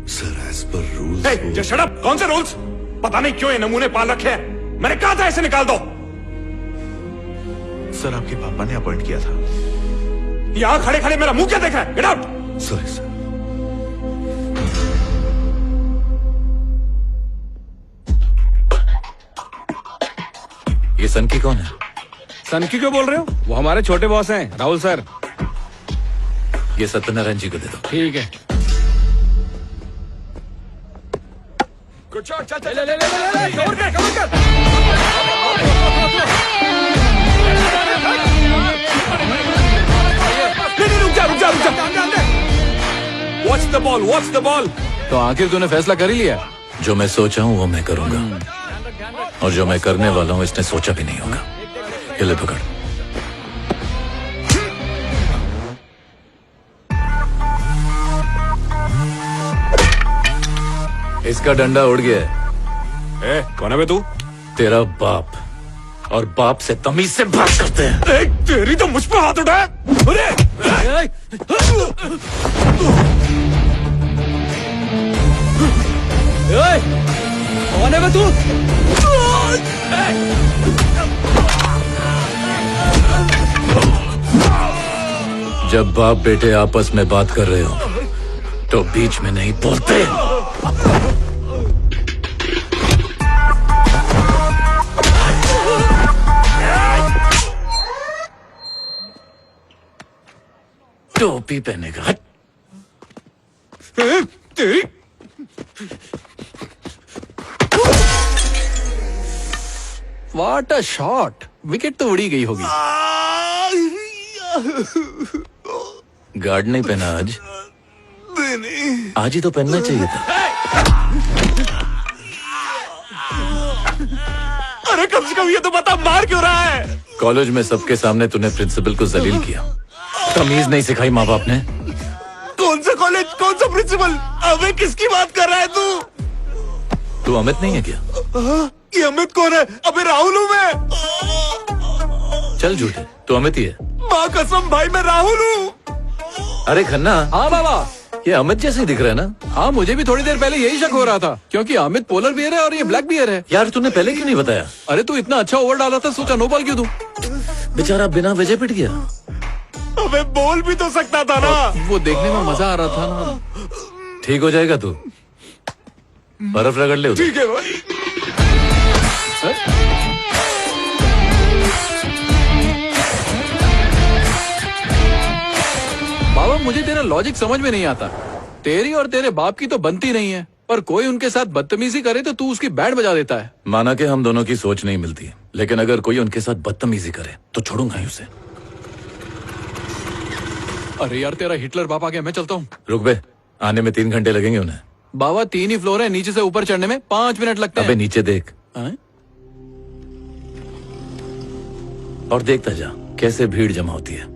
Sir as per rules just shut up. कौन से rules? पता नहीं क्यों ये नमूने पाल रखे हैं। मैंने कहा था ऐसे निकाल दो। सर आपके पापा ने अपॉइंट किया था। यहां खड़े खड़े मेरा मुंह क्या देख रहा है? Get out. Sorry sir. ये सनकी कौन है? सनकी क्यों बोल रहे हो? वो हमारे छोटे बॉस हैं, राहुल सर। ये सत्यनारायण जी को दे दो। ठीक है। चल चल ले ले ले ले कवर कर कवर कर। नहीं रुक जा रुक जा रुक जा। Watch the ball watch the ball. तो आखिर तूने फैसला कर ही लिया? जो मैं सोचा हूँ वो मैं करूंगा, और जो मैं करने वाला हूँ इसने सोचा भी नहीं होगा। ये ले पकड़। इसका डंडा उड़ गया है। कौन है बे तू? तेरा बाप, और बाप से तमीज से बात करते हैं। तेरी तो मुझ पर हाथ उठाया। अरे कौन है बे तू? जब बाप बेटे आपस में बात कर रहे हो तो बीच में नहीं बोलते। टोपी पहनेगा। हट। तेरी व्हाट अ शॉट। विकेट तो उड़ी गई होगी। गार्ड नहीं पहना आज? आज ही तो पहनना चाहिए था। अरे कम से कम ये तो बता मार क्यों रहा है? कॉलेज में सबके सामने तूने प्रिंसिपल को जलील किया। तमीज नहीं सिखाई माँ बाप ने। कौन सा कॉलेज कौन सा प्रिंसिपल? अबे किसकी बात कर रहा है तू? तू अमित नहीं है क्या? ये अमित कौन है? अबे राहुल हूँ मैं। चल झूठे, तू अमित ही है। माँ कसम भाई मैं राहुल हूँ। अरे खन्ना, हाँ बाबा। ये अमित जैसे ही दिख रहा है ना? हाँ मुझे भी थोड़ी देर पहले यही शक हो रहा था, क्योंकि अमित पोलर बियर है और ये ब्लैक बियर है। यार तूने पहले क्यों नहीं बताया? अरे तू इतना अच्छा ओवर डाला था, सोचा नो बॉल क्यों दूं। बेचारा बिना वजह पिट गया। अबे बोल भी तो सकता था ना। वो देखने में मजा आ रहा था ना। ठीक हो जाएगा तू। बर्फ रगड़ ले उधर। ठीक है भाई। बाबा मुझे तेरा लॉजिक समझ में नहीं आता। तेरी और तेरे बाप की तो बनती नहीं है, पर कोई उनके साथ बदतमीजी करे तो तू उसकी बैंड बजा देता है। माना कि हम दोनों की सोच नहीं मिलती, लेकिन अगर कोई उनके साथ बदतमीजी करे तो छोड़ूंगा ही उसे। अरे यार तेरा हिटलर बाप आ गया, मैं चलता हूँ। रुक बे, आने में 3 घंटे लगेंगे उन्हें। बाबा 3 ही फ्लोर है, नीचे से ऊपर चढ़ने में 5 मिनट लगते हैं। अबे नीचे देख। हैं? और देखता जा कैसे भीड़ जमा होती है।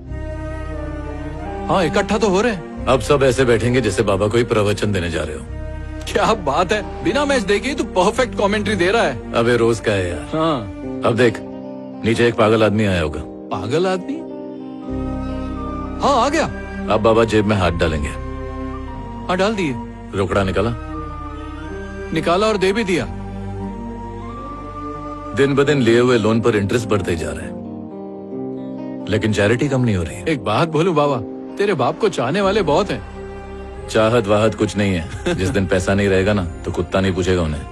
हाँ इकट्ठा तो हो रहे हैं। अब सब ऐसे बैठेंगे जैसे बाबा कोई प्रवचन देने जा रहे हो। क्या बात है, बिना मैच देखे ही तू परफेक्ट कमेंट्री दे रहा है। अबे रोज का है यार। हाँ। अब देख, नीचे एक पागल आदमी आया होगा। पागल आदमी? हाँ आ गया। अब बाबा जेब में हाथ डालेंगे। हाँ डाल दिए। रोकड़ा निकाला? निकाला और दे भी दिया। दिन ब दिन लिए हुए लोन पर इंटरेस्ट बढ़ते जा रहा है, लेकिन चैरिटी कम नहीं हो रही है। एक बात बोलूं बाबा, तेरे बाप को चाहने वाले बहुत हैं। चाहत वाहत कुछ नहीं है। जिस दिन पैसा नहीं रहेगा ना तो कुत्ता नहीं पूछेगा उन्हें।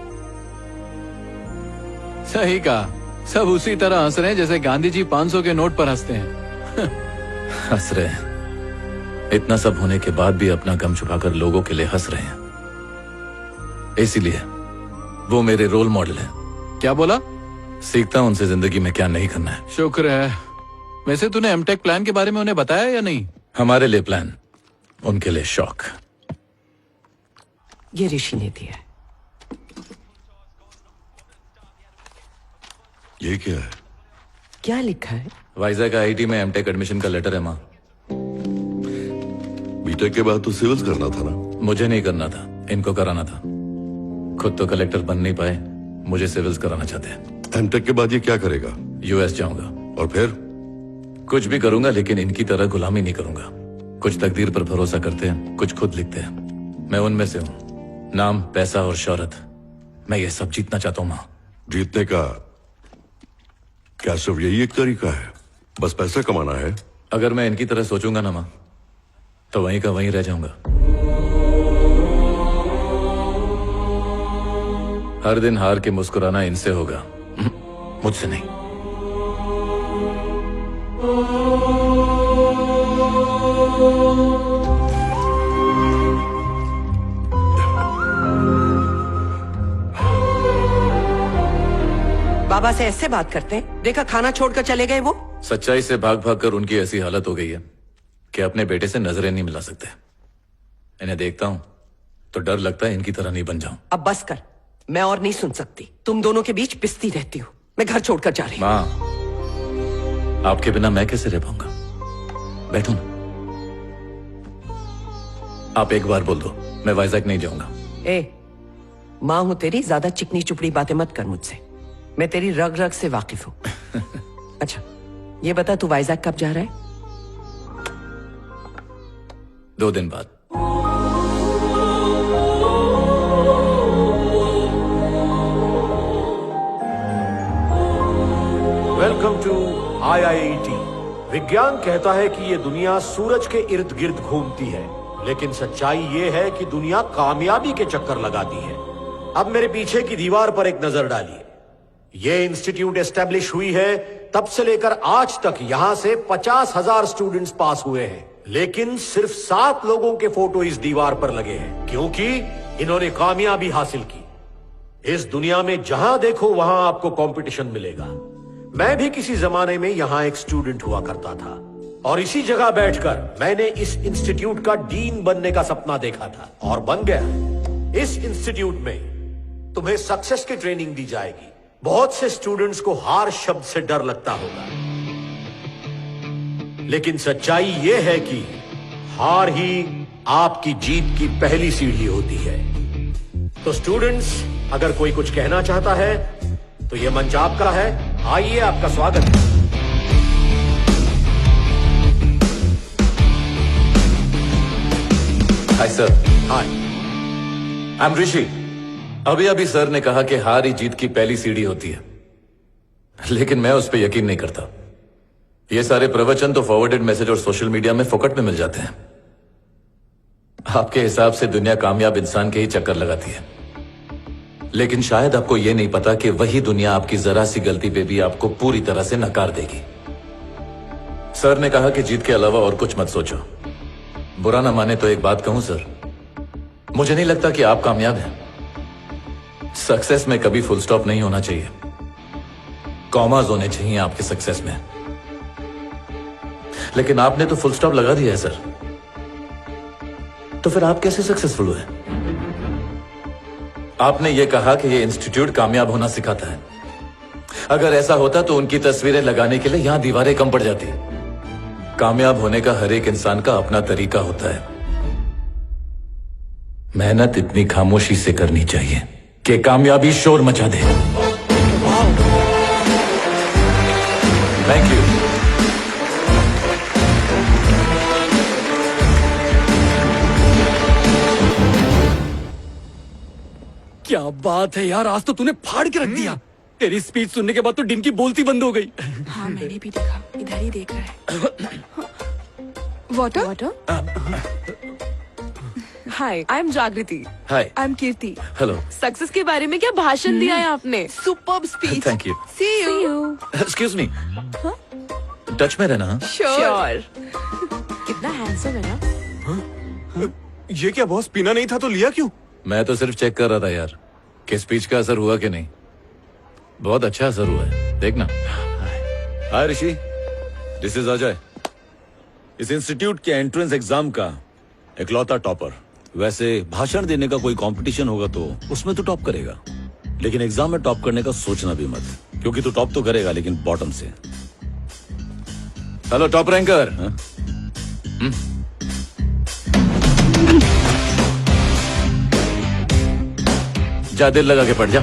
सही कहा। सब उसी तरह हंस रहे हैं जैसे गांधी जी 500 के नोट पर हंसते हैं। हंस रहे हैं। इतना सब होने के बाद भी अपना गम छुपाकर लोगों के लिए हंस रहे हैं। इसीलिए वो मेरे रोल मॉडल है। क्या बोला? सीखता हूं उनसे जिंदगी में क्या नहीं करना है। शुक्र है। वैसे तूने एमटेक प्लान के बारे में उन्हें बताया या नहीं? हमारे लिए प्लान, उनके लिए शौक। ये ऋषि ने दिया है। ये क्या है? क्या लिखा है? वाइजैक आईआईटी में एमटेक एडमिशन का लेटर है माँ। बीटेक के बाद तो सिविल्स करना था ना? मुझे नहीं करना था, इनको कराना था। खुद तो कलेक्टर बन नहीं पाए, मुझे सिविल्स कराना चाहते हैं। एमटेक के बाद ये क्या करेगा? यूएस जाऊंगा। और फिर? कुछ भी करूंगा, लेकिन इनकी तरह गुलामी नहीं करूंगा। कुछ तकदीर पर भरोसा करते हैं, कुछ खुद लिखते हैं। मैं उनमें से हूँ। नाम, पैसा और शोहरत, मैं ये सब जीतना चाहता हूं मां। जीतने का क्या सिर्फ यही एक तरीका है? बस पैसा कमाना है? अगर मैं इनकी तरह सोचूंगा ना मां, तो वहीं का वहीं रह जाऊंगा। हर दिन हार के मुस्कुराना इनसे होगा, मुझसे नहीं। बाबा से ऐसे बात करते हैं? देखा खाना छोड़कर चले गए वो। सच्चाई से भाग भाग कर उनकी ऐसी हालत हो गई है कि अपने बेटे से नजरें नहीं मिला सकते। इन्हें देखता हूं तो डर लगता है इनकी तरह नहीं बन जाऊं। अब बस कर, मैं और नहीं सुन सकती। तुम दोनों के बीच पिसती रहती हूँ। मैं घर छोड़कर जा रही हूँ। मां, आपके बिना मैं कैसे रह पाऊंगा? बैठो ना। आप एक बार बोल दो, मैं वाइजैक नहीं जाऊंगा। ए, माँ हूं तेरी, ज्यादा चिकनी चुपड़ी बातें मत कर मुझसे। मैं तेरी रग रग से वाकिफ हूं। अच्छा, ये बता तू वाइजैक कब जा रहा है? 2 दिन बाद। Welcome to IIT। विज्ञान कहता है कि ये दुनिया सूरज के इर्द गिर्द घूमती है, लेकिन सच्चाई ये है कि दुनिया कामयाबी के चक्कर लगाती है। अब मेरे पीछे की दीवार पर एक नजर डालिए। ये इंस्टीट्यूट एस्टेब्लिश हुई है तब से लेकर आज तक यहां से 50,000 स्टूडेंट्स पास हुए हैं, लेकिन सिर्फ 7 लोगों के फोटो इस दीवार पर लगे हैं, क्योंकि इन्होंने कामयाबी हासिल की। इस दुनिया में जहां देखो वहां आपको कंपटीशन मिलेगा। मैं भी किसी जमाने में यहां एक स्टूडेंट हुआ करता था और इसी जगह बैठकर मैंने इस इंस्टीट्यूट का डीन बनने का सपना देखा था और बन गया। इस इंस्टीट्यूट में तुम्हें सक्सेस की ट्रेनिंग दी जाएगी। बहुत से स्टूडेंट्स को हार शब्द से डर लगता होगा, लेकिन सच्चाई यह है कि हार ही आपकी जीत की पहली सीढ़ी होती है। तो स्टूडेंट्स, अगर कोई कुछ कहना चाहता है तो यह मंच आपका है। आइए, आपका स्वागत है। Hi sir. Hi, I am Rishi. अभी अभी सर ने कहा कि हार ही जीत की पहली सीढ़ी होती है, लेकिन मैं उस पर यकीन नहीं करता। ये सारे प्रवचन तो फॉरवर्डेड मैसेज और सोशल मीडिया में फोकट में मिल जाते हैं। आपके हिसाब से दुनिया कामयाब इंसान के ही चक्कर लगाती है, लेकिन शायद आपको यह नहीं पता कि वही दुनिया आपकी जरा सी गलती पे भी आपको पूरी तरह से नकार देगी। सर ने कहा कि जीत के अलावा और कुछ मत सोचो। बुरा ना माने तो एक बात कहूं सर, मुझे नहीं लगता कि आप कामयाब हैं। सक्सेस में कभी फुल स्टॉप नहीं होना चाहिए, कॉमास होने चाहिए आपके सक्सेस में। लेकिन आपने तो फुल स्टॉप लगा दिया है सर, तो फिर आप कैसे सक्सेसफुल हुए? आपने यह कहा कि यह इंस्टीट्यूट कामयाब होना सिखाता है। अगर ऐसा होता तो उनकी तस्वीरें लगाने के लिए यहां दीवारें कम पड़ जाती। कामयाब होने का हर एक इंसान का अपना तरीका होता है। मेहनत इतनी खामोशी से करनी चाहिए कि कामयाबी शोर मचा दे। Thank you. क्या बात है यार, आज तो तूने फाड़ के रख दिया। तेरी स्पीच सुनने के बाद तो डिन की बोलती बंद हो गई। हाँ, मैंने भी देखा, इधर ही देख रहा है। Water? Hi, I am Jagriti. Hi, I am Kirti. Hello. Success के बारे में क्या भाषण दिया है आपने? Superb speech. Thank you. See you. Excuse me, touch में रहना। श्योर। कितना हैंडसम है ना? ये क्या बॉस, पीना नहीं था तो लिया क्यों? मैं तो सिर्फ चेक कर रहा था यार कि स्पीच का असर हुआ कि नहीं। बहुत अच्छा असर हुआ है, देखना। हाय ऋषि, दिस इज अजय, इस इंस्टीट्यूट के एंट्रेंस एग्जाम का इकलौता टॉपर। वैसे भाषण देने का कोई कंपटीशन होगा तो उसमें तो टॉप करेगा, लेकिन एग्जाम में टॉप करने का सोचना भी मत, क्योंकि तू टॉप तो करेगा लेकिन बॉटम से। Hello top ranker. जा दिल लगा के पढ़ जा।